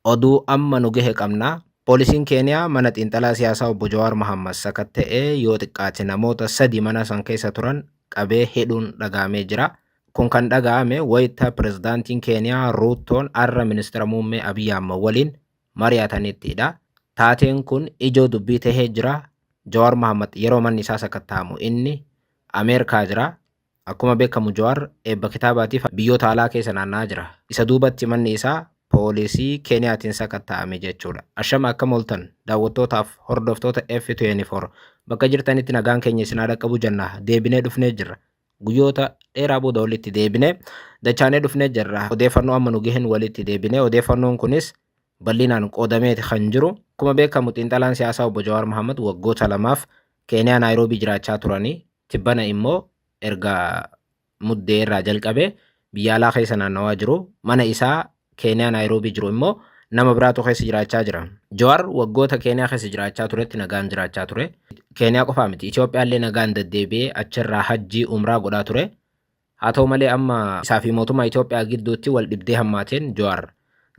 Oduu amma nu gahe qabnaa. Poolisiin Keeniyaa mana xiinxalaa siyaasaa obbo Jawaar Mohammad sakatta'ee yoo xiqqaate namoota 3 mana san keessa turan qabee hidhuun dhaga'amee jira. Kun kan dhaga'ame wayita pirezidaantiin Keeniyaa Ruutoon har'a ministeera muummee Abiy Ahmed waliin mari'atanittidha. Taateen kun ijoo dubbii tahee jira. Jawaar Mohammad yeroo manni isaa sakatta'amu inni Ameerikaa jira. Akkuma beekamu Jawaar eebba kitaabaatiif biyyoota alaa keessa naanna'aa jira. Isa duubatti manni isaa poolisii Keeniyaatiin sakatta'ame jechuudha. Ashama akkam ooltan daawwattootaaf hordoftoota F24 bakka jirtanitti nagaan keenya isin haa dhaqqabu jenna. Deebinee dhufnee jirra. Guyyoota dheeraa booda walitti deebinee dachaanee dhufnee jirra. Odeeffannoo amma nu gaheen walitti deebinee odeeffannoon kunis bal'inaan qoodameeti kan jiru. Akkuma beekamu xiinxalaan siyaasaa obbo Jawaar Mohammad waggoota 2 Keeniyaa Naayiroobii jiraachaa turanii tibbana immoo erga muddee irraa jalqabee biyya alaa keessa naannawaa jiru. Mana isaa Keeniyaa Naayiroobii jiru immoo nama biraatu keessa jiraachaa jira. Jawaar waggoota Keeniyaa keessa jiraachaa turetti nagaan jiraachaa ture. Keeniyaa qofaa miti Itoophiyaallee nagaan deddeebi'ee achirraa hajjii umraa godhaa ture. Haa ta'u malee amma isaa fi mootummaa Itoophiyaa gidduutti wal dhibdee hammaateen Jawaar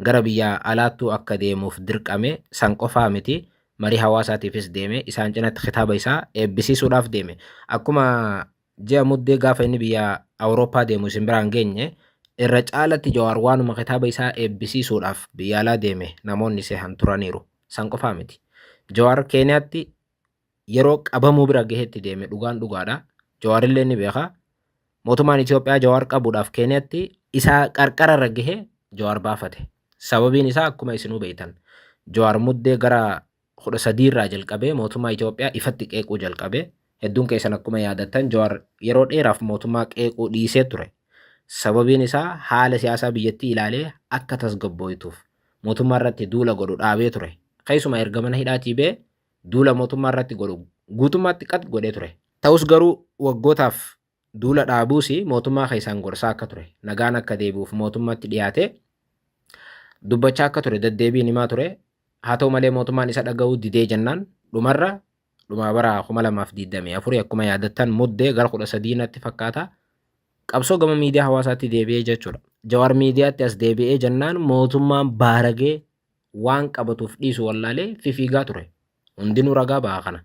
gara biyya alaattuu akka deemuuf dirqame san qofaa miti marii hawaasaatiifis deeme isaan cinatti kitaaba isaa eebbisiisuudhaaf deeme. Akkuma ji'a muddee gaafa inni biyya Awurooppaa deemu isin biraan geenye irra caalatti Jawaar waanuma kitaaba isaa eebbisiisuudhaaf biyya alaa deeme namoonni sehan turaniiru. San qofaa miti. Jawaar Keeniyaatti yeroo qabamuu bira gaheetti deeme dhugaan dhugaadha. Jawaarillee ni beeka. Mootummaan Itoophiyaa Jawaar qabuudhaaf Keeniyaatti isaa qarqararra gahee Jawaar baafate. Sababiin isaa akkuma isinuu beektan Jawaar muddee gara 13 irraa jalqabee mootummaa Itoophiyaa ifatti qeequu jalqabee hedduun keessan akkuma yaadattan Jawaar yeroo dheeraaf mootummaa qeequu dhiisee ture. Sababiin isaa haala siyaasaa biyyattii ilaalee akka tasgabbooytuuf mootummaa irratti duula godhu dhaabee ture. Keessumaa erga mana hidhaatii bee duula mootummaa irratti godhu guutummaatti qat godhee ture. Ta'us garuu waggootaaf duula dhaabuusi mootummaa keessaan gorsaa akka ture. Nagaan akka deebi'uuf mootummaatti dhiyaate dubbachaa akka ture deddeebiin himaa ture. Haa ta'u malee mootummaan isa dhaga'uu didee jennaan dhuma bara 2024 akkuma yaadattan muddee gara 13tti fakkaata. Qabsoo gama miidiyaa hawaasaatti deebi'ee jechuudha. Jawaar miidiyaatti as deebi'ee jennaan mootummaan baaragee waan qabatuuf dhiisu wallaalee fifiigaa ture. Hundinuu ragaa ba'a kana.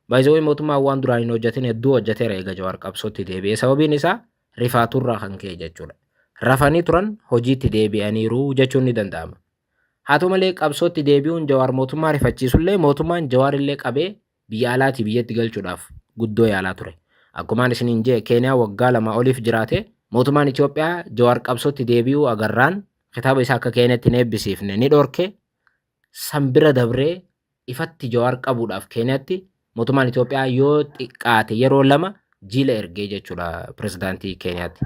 Baay'ee mootummaan waan duraan hin hojjetin hedduu hojjeteera eega Jawaar qabsootti deebi'ee. Sababiin isaa rifaaturraa kan ka'e jechuudha. Rafanii turan hojiitti deebi'aniiru jechuun ni danda'ama. Haa ta'u malee qabsootti deebi'uun Jawaar mootummaa rifachiisullee mootummaan Jawaarillee qabee biyya alaatii biyyatti galchuudhaaf guddoo yaalaa ture. Akkumaan isiniin jee Keeniyaa waggaa 2 oliif jiraate mootummaan Itoophiyaa Jawaar qabsootti deebi'uu agarraan kitaaba isaa akka Keeniyaatti hin eebbisiifne ni dhorke. San bira dabree ifatti Jawaar qabuudhaaf Keeniyaatti mootummaan Itoophiyaa yoo xiqqaate yeroo 2 jiila ergee jechuudha pirezidaantii Keeniyaatti.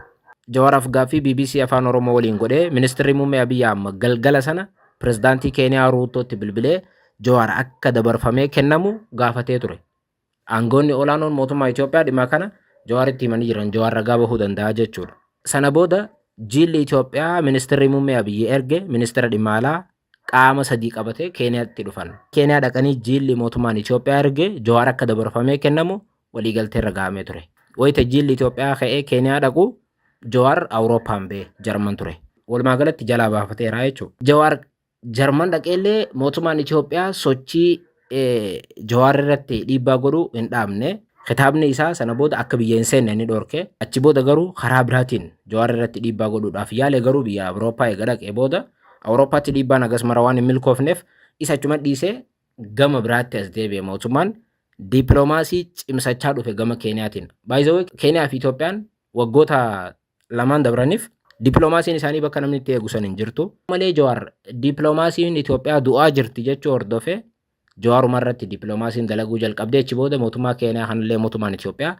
Jawaaraaf gaaffii BBC Afaan Oromoo waliin godhee ministeerri muummee Abiy Ahmed galgala sana pirezidaantii Keeniyaa Ruutootti bilbilee Jawaar akka dabarfamee kennamu gaafatee ture. Aangoonni olaanoon mootummaa Itoophiyaa dhimma kana Jawaaritti himanii jiran Jawaar ragaa bahuu danda'a jechuudha. Sana booda jiilli Itoophiyaa ministeerri muummee Abiy erge ministeera dhimma alaa qaama 3 qabatee Keeniyaatti dhufan. Keeniyaa dhaqanii jiilli mootummaan Itoophiyaa erge Jawaar akka dabarfamee kennamu waliigaltee irra gahamee ture. Wayita jiilli Itoophiyaa ka'ee Keeniyaa dhaqu Jawaar Awurooppaan bee Jarman ture. Walumaa galatti jalaa baafateera jechuudha. Jawaar Jarman dhaqeellee mootummaan Itoophiyaa sochii Jawaar irratti dhiibbaa godhuu hin dhaabne. Kitaabni isaa sana booda akka biyya hin seenne ni dhorke. Achi booda garuu karaa biraatiin Jawaar irratti dhiibbaa godhuudhaaf yaale garuu biyya Awurooppaa eega dhaqee booda Awurooppaatti dhiibbaan agas mara waan hin milkoofneef isa achuma dhiisee gama biraatti as deebi'e mootummaan dippiloomaasii cimsachaa dhufe gama Keeniyaatiin. Baay'ee Keeniyaa fi Itoophiyaan waggoota 2 dabraniif dippiloomaasiin isaanii bakka namni itti eegusan hin jirtu. Malee Jawaar dippiloomaasiin Itoophiyaa du'aa jirti jechuu hordofee Jawaaruma irratti dippiloomaasiin dalaguu jalqabdee achi booda mootummaa Keeniyaa kanallee mootummaan Itoophiyaa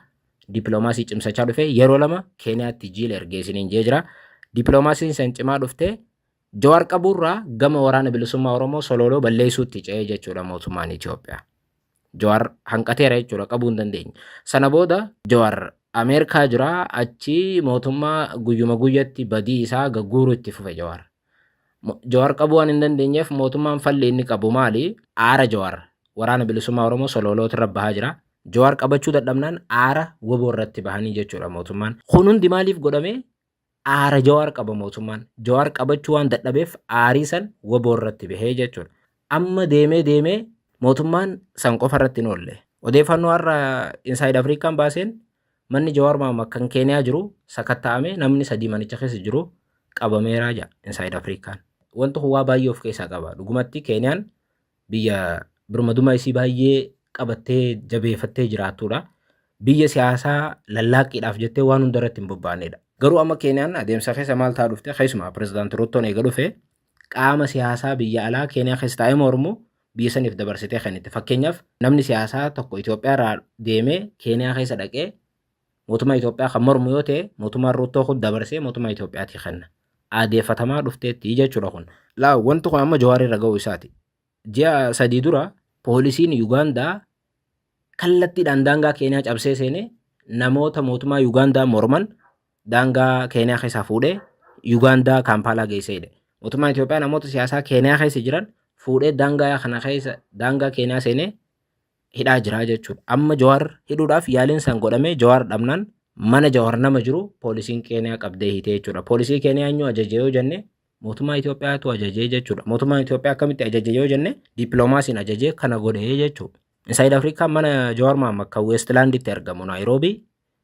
dippiloomaasii cimsachaa dhufe yeroo 2 Keeniyaatti jiila ergeesiniin jee jira. Dippiloomaasiin san cimaa dhufte Jawaar qabuurraa gama waraana bilisummaa Oromoo sololoo balleessuutti ce'ee jechuudha mootummaan Itoophiyaa. Jawaar hanqateera jechuudha qabuu hin dandeenye. Sana booda Jawaar Ameerikaa jira achi mootummaa guyyuma guyyatti badii isaa gagguuruu itti fufe Jawaar. Jawaar qabuu waan hin dandeenyeef mootummaan falli inni qabu maali? Aara Jawaar waraana bilisummaa Oromoo sololoota irra bahaa jira. Jawaar qabachuu dadhabnaan aara woboo irratti bahanii jechuudha mootummaan. Kun hundi maaliif godhame? aara Jawaar qaba mootummaan. Jawaar qabachuu waan dadhabeef aarii san waboo irratti bahee jechuudha. Amma deemee mootummaan san qofa irratti hin oolle. Odeeffannoo har'a Inside Afrikaan baaseen manni Jawaar Mohaammed kan Keeniyaa jiru sakatta'amee namni 3 manicha keessa jiru qabameeraa jedha Inside Afrikaan. Wanti waa baay'ee of keessaa qaba. Dhugumatti Keeniyaan biyya birmadummaa isii baay'ee qabattee jabeeffattee jiraattuudha. Biyya siyaasaa lallaaqiidhaaf jettee waan hunda irratti hin bobbaanedha. Garuu amma Keeniyaan adeemsa keessa maal ta'aa dhufte? Keessumaa pirezidaantii Ruutoon eega dhufe qaama siyaasaa biyya alaa Keeniyaa keessa taa'ee mormu biyya saniif dabarsitee kennite. Fakkeenyaaf namni siyaasaa tokko Itoophiyaa irraa deemee Keeniyaa keessa dhaqee mootummaa Itoophiyaa kan mormu yoo ta'e mootummaan Ruutoo kun dabarsee mootummaa Itoophiyaatti kenna. Adeeffatamaa dhufteetti jechuudha kun. Wanti kun amma Jawaar irra ga'uu isaati. Ji'a 3 dura poolisiin Yuugaandaa kallattiidhaan daangaa Keeniyaa cabsee seenee namoota mootummaa Yuugaandaa morman daangaa Keeniyaa keessaa fuudhee Yuugaandaa Kaampaalaa geesseedha. Mootummaan Itoophiyaa namoota siyaasaa Keeniyaa keessa jiran fuudhee daangaa kana keessa daangaa Keeniyaa seenee hidhaa jira jechuudha. Amma Jawaar hidhuudhaaf yaaliin san godhamee Jawaar dhabnaan mana Jawaar nama jiru poolisiin Keeniyaa qabdee hiitee jechuudha. Poolisii Keeniyaa eenyu ajaje yoo jenne mootummaa Itoophiyaatu ajajee jechuudha. Mootummaan Itoophiyaa akkamitti ajaje yoo jenne dippiloomaasiin ajajee kana godhee jechuudha. Inside Afrikaan mana Jawaar Mohaammed kan Westlanditti argamu Naayiroobii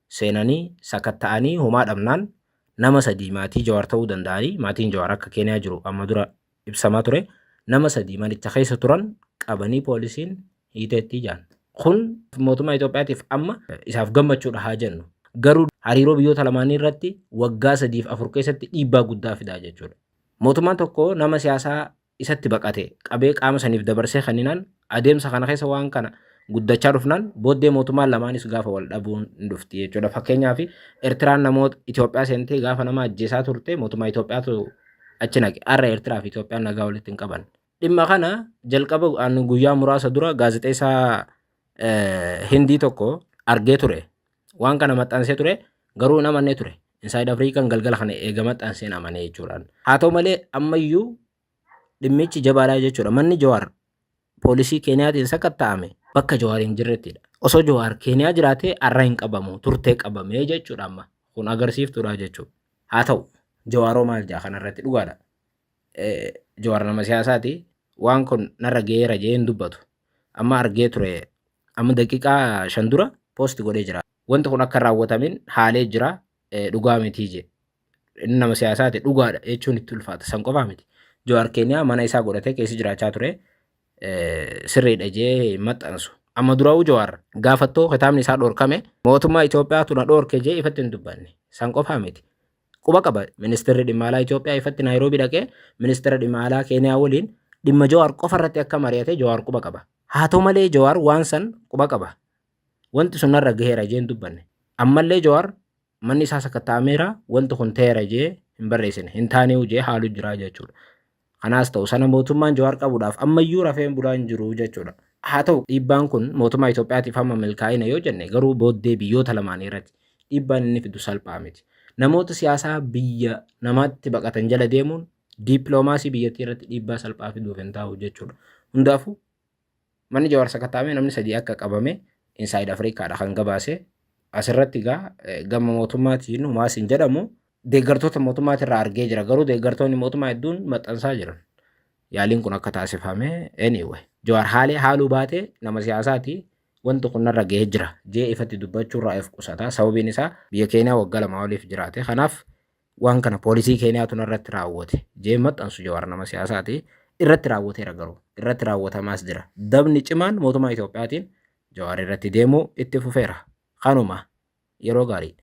seenanii sakatta'anii homaa dhabnaan nama 3 maatii Jawaar ta'uu danda'anii maatiin Jawaar akka Keeniyaa jiru amma dura ibsamaa ture nama 3 manicha keessa turan qabanii poolisiin hiiteetti jaan. Kun mootummaa Itoophiyaatiif amma isaaf gammachuudha haa jennu. Garuu hariiroo biyyoota lamaanii irratti waggaa 3-4 keessatti dhiibbaa guddaa fidaa jechuudha. Mootummaan tokko nama siyaasaa isatti baqate qabee qaama saniif dabarsee kenninaan adeemsa kana keessa waan kana guddachaa dhufnaan booddee mootummaan lamaanis gaafa wal dhabuun hin dhufti jechuudha. Fakkeenyaaf Eertiraan namoota Itoophiyaa seentee gaafa nama ajjeesaa turte mootummaa Itoophiyaatu achi naqe. Har'a Eertiraa fi Itoophiyaan nagaa walitti hin qaban. Dhimma kana jalqaba guyyaa muraasa dura gaazexeessaa Hindii tokko argee ture. Waan kana maxxansee ture garuu namannee ture. Inside Afrikaan galgala kana eega maxxansee amanee jechuudha. Haa ta'u malee ammayyuu dhimmichi jabaadhaa jechuudha. Manni Jawaar poolisii Keeniyaatiin sakatta'ame bakka Jawaar hin jirrettidha. Osoo Jawaar Keeniyaa jiraatee har'a hin qabamu turtee qabamee jechuudha amma. Kun agarsiiftuudha jechuudha. Haa ta'u Jawaaroo maal jaa kanarratti dhugaadha. Jawaar nama siyaasaati. Waan kun narra geera jee hin dubbatu. Amma argee ture. Amma daqiiqaa 5 dura poosti godhee jira. Wanti kun akka raawwatamin haalee jira dhugaa miti je. Inni nama siyaasaati dhugaadha jechuun itti ulfaata. San qofaa miti. Jawaar Keeniyaa mana isaa godhatee keessa jiraachaa ture. Sirriidha jee maxxansu. Amma duraa'uu Jawaar gaafattoo kitaabni isaa dhorkame mootummaa Itoophiyaatu na dhorke jee ifatti hin dubbanne. San qofaa miti. Quba qaba ministeerri dhimma alaa Itoophiyaa ifatti Naayiroobii dhaqee ministeera dhimma alaa Keeniyaa waliin dhimma Jawaar qofa irratti akka mari'ate Jawaar quba qaba. Haa ta'u malee Jawaar waan san quba qaba. Wanti sun narra gaheera jee hin dubbanne. Ammallee Jawaar manni isaa sakatta'ameera wanti kun ta'eera jee hin barreessine hin taanee jee haaluu jira jechuudha. Kanaas ta'u sana mootummaan Jawaar qabuudhaaf ammayyuu rafeen bulaa hin jiru jechuudha. Haa ta'u dhiibbaan kun mootummaa Itoophiyaatiif amma milkaa'ina yoo jenne garuu booddee biyyoota lamaanii irratti dhiibbaan inni fidu salphaa miti. Namoota siyaasaa biyya namaatti baqatan jala deemuun dippiloomaasii biyyattii irratti dhiibbaa salphaa fiduuf hin taa'u jechuudha. Hundaafuu manni Jawaar sakatta'ame namni 3 akka qabame Inside Afrikaadha kan gabaase. Asirratti gama mootummaatiin humaas hin jedhamu deeggartoota mootummaatirraa argee jira. Garuu deeggartoonni mootummaa hedduun maxxansaa jiran. Yaaliin kun akka taasifame anyway. Jawaar haaluu baatee nama siyaasaati wanti kun narra gahee jira jee ifatti dubbachuurraa if qusata. Sababiin isaa biyya Keeniyaa waggaa 2 oliif jiraate. Kanaaf waan kana poolisii Keeniyaatu narratti raawwate jee maxxansu Jawaar nama siyaasaati. Irratti raawwateera garuu irratti raawwatamaas jira. Dabni cimaan mootummaa Itoophiyaatiin Jawaar irratti deemuu itti fufeera. Kanuma yeroo gaarii.